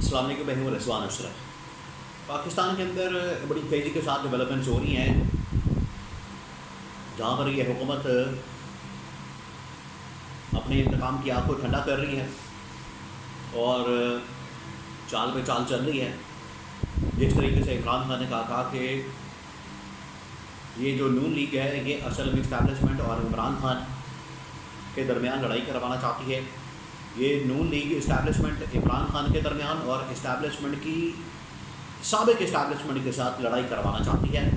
السلام علیکم، میں ہوں رضوان اشرف۔ پاکستان کے اندر بڑی تیزی کے ساتھ ڈیولپمنٹس ہو رہی ہیں، جہاں پر یہ حکومت اپنے انتقام کی آگ کو ٹھنڈا کر رہی ہے اور چال پہ چال چل رہی ہے۔ جس طریقے سے عمران خان نے کہا کہ یہ جو نون لیگ ہے یہ اصل میں اسٹیبلشمنٹ اور عمران خان کے درمیان لڑائی کروانا چاہتی ہے۔ یہ نون لیگ اسٹیبلشمنٹ عمران خان کے درمیان اور اسٹیبلشمنٹ کی سابق اسٹیبلشمنٹ کے ساتھ لڑائی کروانا چاہتی ہے۔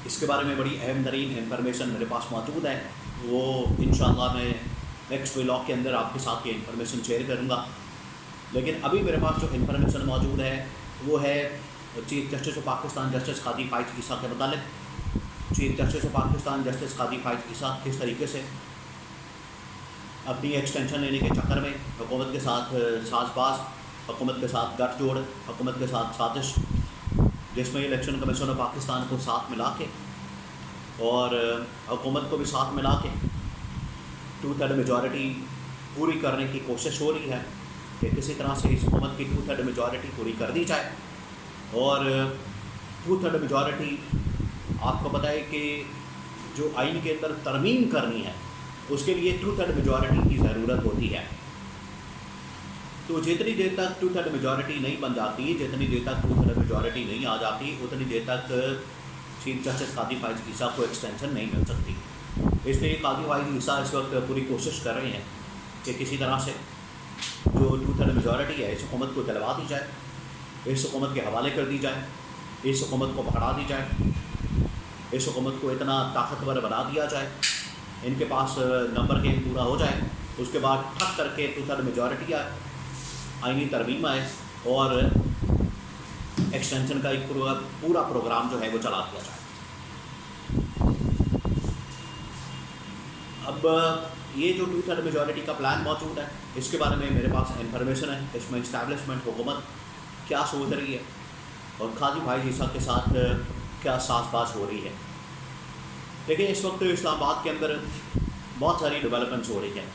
اس کے بارے میں بڑی اہم ترین انفارمیشن میرے پاس موجود ہے، وہ انشاءاللہ میں نیکسٹ ولاگ کے اندر آپ کے ساتھ یہ انفارمیشن شیئر کروں گا۔ لیکن ابھی میرے پاس جو انفارمیشن موجود ہے وہ ہے chief justice of Pakistan justice قاضی فائز عیسیٰ کے متعلق۔ Chief justice of Pakistan justice قاضی فائز عیسیٰ کس طریقے سے اپنی ایکسٹینشن لینے کے چکر میں حکومت کے ساتھ ساز باز، حکومت کے ساتھ گٹھ جوڑ، حکومت کے ساتھ سازش، جس میں الیکشن کمیشن آف پاکستان کو ساتھ ملا کے اور حکومت کو بھی ساتھ ملا کے 2/3 میجورٹی پوری کرنے کی کوشش ہو رہی ہے کہ کسی طرح سے اس حکومت کی 2/3 میجورٹی پوری کر دی جائے۔ اور 2/3 میجورٹی آپ کو پتہ ہے کہ جو آئین کے اندر ترمیم کرنی ہے اس کے لیے 2/3 میجورٹی کی ضرورت ہوتی ہے۔ تو جتنی دیر تک 2/3 میجورٹی نہیں بن جاتی، جتنی دیر تک 2/3 میجورٹی نہیں آ جاتی، اتنی دیر تک چیف جسٹس قاضی فائز عیسیٰ کو ایکسٹینشن نہیں مل سکتی۔ اس لیے قاضی فائز عیسیٰ اس وقت پوری کوشش کر رہے ہیں کہ کسی طرح سے جو 2/3 میجورٹی ہے اس حکومت کو دلوا دی جائے، اس حکومت کے حوالے کر دی جائے، اس حکومت کو بڑھا دی جائے، اس حکومت کو اتنا طاقتور بنا دیا جائے، ان کے پاس نمبر گیم پورا ہو جائے، اس کے بعد ٹھک کر کے 2/3 میجورٹی آئے، آئینی ترمیم آئے اور ایکسٹینشن کا ایک پورا پروگرام جو ہے وہ چلا دیا جائے۔ اب یہ جو 2/3 میجورٹی کا پلان موجود ہے اس کے بارے میں میرے پاس انفارمیشن ہے، اس میں اسٹیبلشمنٹ حکومت کیا سوچ رہی ہے اور قاضی فائز عیسیٰ کے ساتھ کیا ساز باز ہو رہی ہے۔ دیکھیں، اس وقت اسلام آباد کے اندر بہت ساری ڈیولپمنٹس ہو رہی ہیں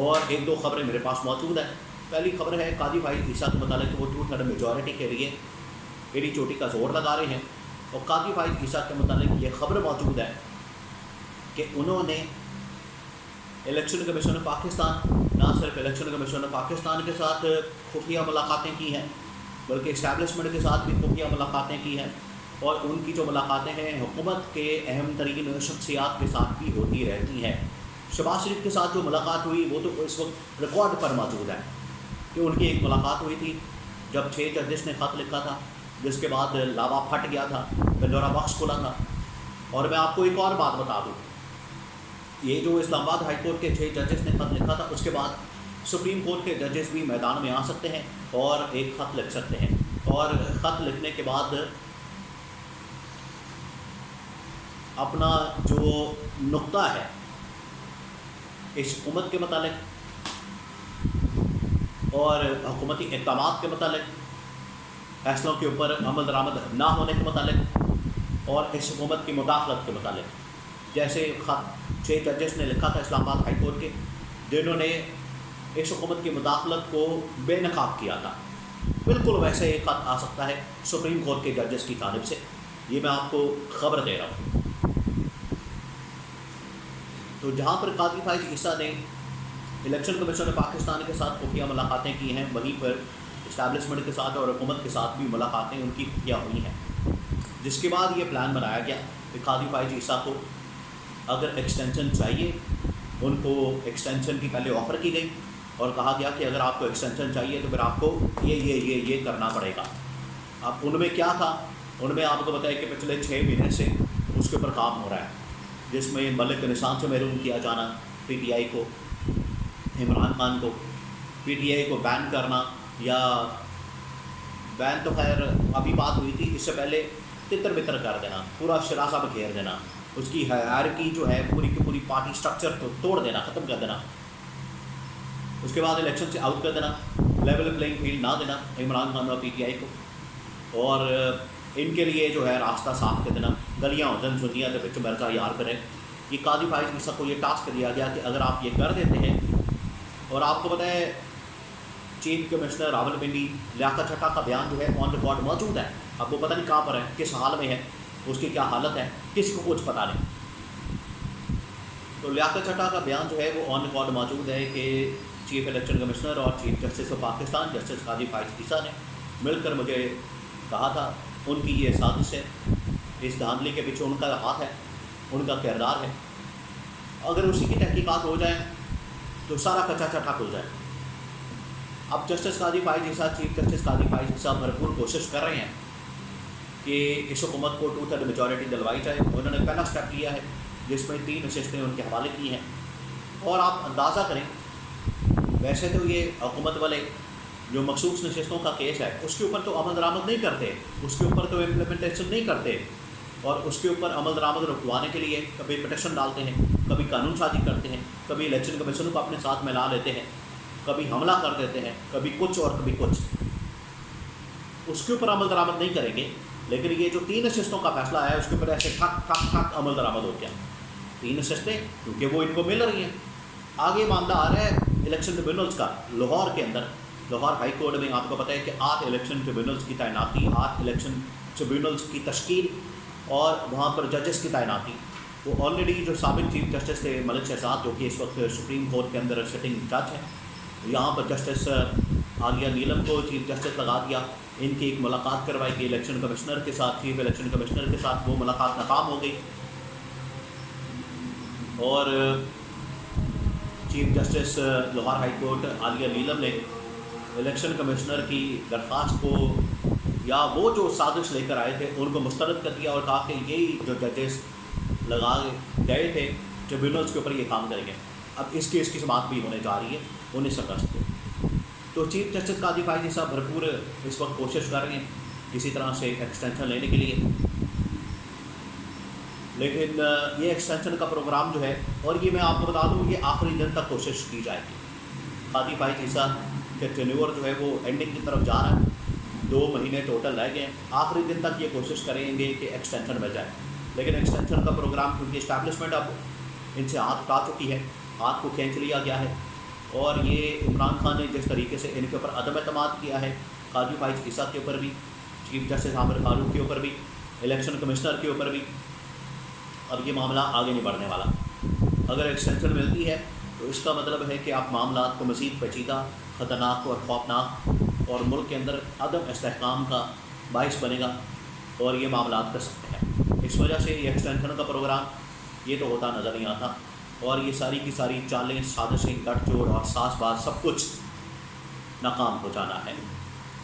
اور ایک دو خبریں میرے پاس موجود ہیں۔ پہلی خبر ہے قاضی فائز عیسیٰ کے متعلق وہ 2/3 میجورٹی کے لیے ایڑی چوٹی کا زور لگا رہے ہیں، اور قاضی فائز عیسیٰ کے متعلق یہ خبر موجود ہے کہ انہوں نے الیکشن کمیشن آف پاکستان، نہ صرف الیکشن کمیشن آف پاکستان کے ساتھ خفیہ ملاقاتیں کی ہیں بلکہ اسٹیبلشمنٹ کے ساتھ بھی خفیہ ملاقاتیں کی ہیں، اور ان کی جو ملاقاتیں ہیں حکومت کے اہم ترین شخصیات کے ساتھ بھی ہوتی رہتی ہیں۔ شہباز شریف کے ساتھ جو ملاقات ہوئی وہ تو اس وقت ریکارڈ پر موجود ہے کہ ان کی ایک ملاقات ہوئی تھی جب 6 ججز نے خط لکھا تھا، جس کے بعد لاوا پھٹ گیا تھا، پنڈورا باکس کھلا تھا۔ اور میں آپ کو ایک اور بات بتا دوں، یہ جو اسلام آباد ہائی کورٹ کے 6 ججز نے خط لکھا تھا، اس کے بعد سپریم کورٹ کے ججز بھی میدان میں آ سکتے ہیں اور ایک خط لکھ سکتے ہیں، اور خط لکھنے کے بعد اپنا جو نقطہ ہے اس حکومت کے متعلق اور حکومتی اقدامات کے متعلق، فیصلوں کے اوپر عمل درآمد نہ ہونے کے متعلق اور اس حکومت کی مداخلت کے متعلق، جیسے خط 6 ججز نے لکھا تھا اسلام آباد ہائی کورٹ کے، جنہوں نے اس حکومت کی مداخلت کو بے نقاب کیا تھا، بالکل ویسے ایک خط آ سکتا ہے سپریم کورٹ کے ججز کی جانب سے۔ یہ میں آپ کو خبر دے رہا ہوں۔ تو جہاں پر قاضی فائز عیسیٰ نے الیکشن کمیشن آف پاکستان کے ساتھ خفیہ ملاقاتیں کی ہیں، وہیں پر اسٹیبلشمنٹ کے ساتھ اور حکومت کے ساتھ بھی ملاقاتیں ان کی خفیہ ہوئی ہیں، جس کے بعد یہ پلان بنایا گیا کہ قاضی فائز عیسیٰ کو اگر ایکسٹینشن چاہیے، ان کو ایکسٹینشن کی پہلے آفر کی گئی اور کہا گیا کہ اگر آپ کو ایکسٹینشن چاہیے تو پھر آپ کو یہ کرنا پڑے گا۔ اب ان میں کیا تھا؟ ان میں آپ کو بتایا کہ پچھلے 6 مہینے سے اس کے اوپر کام ہو رہا ہے، جس میں ملک نثار سے محروم کیا جانا، پی ٹی آئی کو، عمران خان کو، پی ٹی آئی کو بین کرنا، یا بین تو خیر ابھی بات ہوئی تھی، اس سے پہلے تتر بتر کر دینا، پورا شراسہ بکھیر دینا، اس کی ہائرارکی جو ہے پوری کی پوری پارٹی سٹرکچر کو توڑ دینا، ختم کر دینا، اس کے بعد الیکشن سے آؤٹ کر دینا، لیول پلینگ فیلڈ نہ دینا عمران خان اور پی ٹی آئی کو، اور ان کے لیے جو ہے راستہ صاف کر دینا، گلیاں جن سنیاں کے بچ مرزا یار کریں۔ یہ قاضی فائز عیسیٰ کو یہ ٹاسک دیا گیا کہ اگر آپ یہ کر دیتے ہیں، اور آپ کو پتہ ہے چیف کمشنر راولپنڈی لیاقت چٹھا کا بیان جو ہے آن ریکارڈ موجود ہے. اب وہ پتہ نہیں کہاں پر ہے, کس حال میں ہے, اس کی کیا حالت ہے, کسی کو کچھ پتہ نہیں. تو لیاقت چٹھا کا بیان جو ہے وہ آن ریکارڈ موجود ہے کہ چیف الیکشن کمشنر اور chief justice of Pakistan justice قاضی فائز عیسیٰ نے مل کر مجھے کہا تھا ان کی یہ سازش ہے, اس دھاندلی کے پیچھے ان کا ہاتھ ہے, ان کا کردار ہے. اگر اسی کی تحقیقات ہو جائیں تو سارا کچا چٹھا کھل جائے. اب جسٹس قاضی فائز عیسیٰ, چیف جسٹس قاضی فائز عیسیٰ بھرپور کوشش کر رہے ہیں کہ اس حکومت کو 2/3 میجورٹی دلوائی جائے. انہوں نے پہلا سٹیپ لیا ہے جس میں 3 نشستیں ان کے حوالے کی ہیں. اور آپ اندازہ کریں, ویسے تو یہ حکومت والے جو مخصوص نشستوں کا کیس ہے اس کے اوپر تو عمل درآمد نہیں کرتے, اس کے اوپر تو امپلیمنٹیشن نہیں کرتے, اور اس کے اوپر عمل درآمد رکوانے کے لیے کبھی پٹیشن ڈالتے ہیں, کبھی قانون سازی کرتے ہیں, کبھی الیکشن کمیشن کو اپنے ساتھ ملا لیتے ہیں, کبھی حملہ کر دیتے ہیں, کبھی کچھ اور کبھی کچھ. اس کے اوپر عمل درآمد نہیں کریں گے. لیکن یہ جو 3 نشستوں کا فیصلہ ہے اس کے اوپر ایسے ٹھک ٹھک ٹھک عمل درآمد ہو گیا. 3 نشستیں کیونکہ وہ ان کو مل رہی ہیں. آگے معاملہ آ رہا ہے الیکشن ٹریبیونلز کا. لاہور کے اندر, لاہور ہائی کورٹ میں آپ کو پتہ ہے کہ 8 الیکشن ٹریبیونلز کی تعیناتی, 8 الیکشن ٹریبیونلز کی تشکیل اور وہاں پر ججز کی تعیناتی. وہ آلریڈی جو سابق چیف جسٹس تھے ملک شہزاد, جو کہ اس وقت سپریم کورٹ کے اندر سٹنگ جج ہیں, یہاں پر جسٹس عالیہ نیلم کو چیف جسٹس لگا دیا. ان کی ایک ملاقات کروائی گئی الیکشن کمشنر کے ساتھ, چیف الیکشن کمشنر کے ساتھ. وہ ملاقات ناکام ہو گئی اور chief justice Lahore high court Aalia Neelum نے الیکشن کمشنر کی درخواست کو یا وہ جو سازش لے کر آئے تھے ان کو مسترد کر دیا اور کہا کہ یہی جو ججز لگا گئے تھے ٹریبیونلز کے اوپر یہ کام کریں گے. اب اس کیس کی سماعت بھی ہونے جا رہی ہے 19 اگست کو. تو چیف جسٹس قاضی فائز عیسیٰ بھرپور اس وقت کوشش کر رہے ہیں کسی طرح سے ایکسٹینشن لینے کے لیے. لیکن یہ ایکسٹینشن کا پروگرام جو ہے, اور یہ میں آپ کو بتا دوں یہ آخری دن تک کوشش کی جائے گی. قاضی فائز عیسیٰ کے ٹینیور جو ہے وہ اینڈنگ کی طرف جا رہا ہے, 2 مہینے ٹوٹل رہ گئے ہیں. آخری دن تک یہ کوشش کریں گے کہ ایکسٹینشن مل جائے. لیکن ایکسٹینشن کا پروگرام کیونکہ اسٹیبلشمنٹ اب ان سے ہاتھ اٹھا چکی ہے, ہاتھ کو کھینچ لیا گیا ہے, اور یہ عمران خان نے جس طریقے سے ان کے اوپر عدم اعتماد کیا ہے, قاضی فائز عیسیٰ کے اوپر بھی, چیف جسٹس عامر فاروق کے اوپر بھی, الیکشن کمشنر کے اوپر بھی, اب یہ معاملہ آگے نہیں بڑھنے والا. اگر ایکسٹینشن ملتی ہے تو اس کا مطلب ہے کہ آپ معاملات کو مزید پیچیدہ, خطرناک اور خوفناک اور ملک کے اندر عدم استحکام کا باعث بنے گا, اور یہ معاملات کر سکتے ہیں. اس وجہ سے یہ ایکسٹینشن کا پروگرام یہ تو ہوتا نظر نہیں آتا, اور یہ ساری کی ساری چالیں, سازشیں, گٹھ جوڑ اور ساز باز سب کچھ ناکام ہو جانا ہے.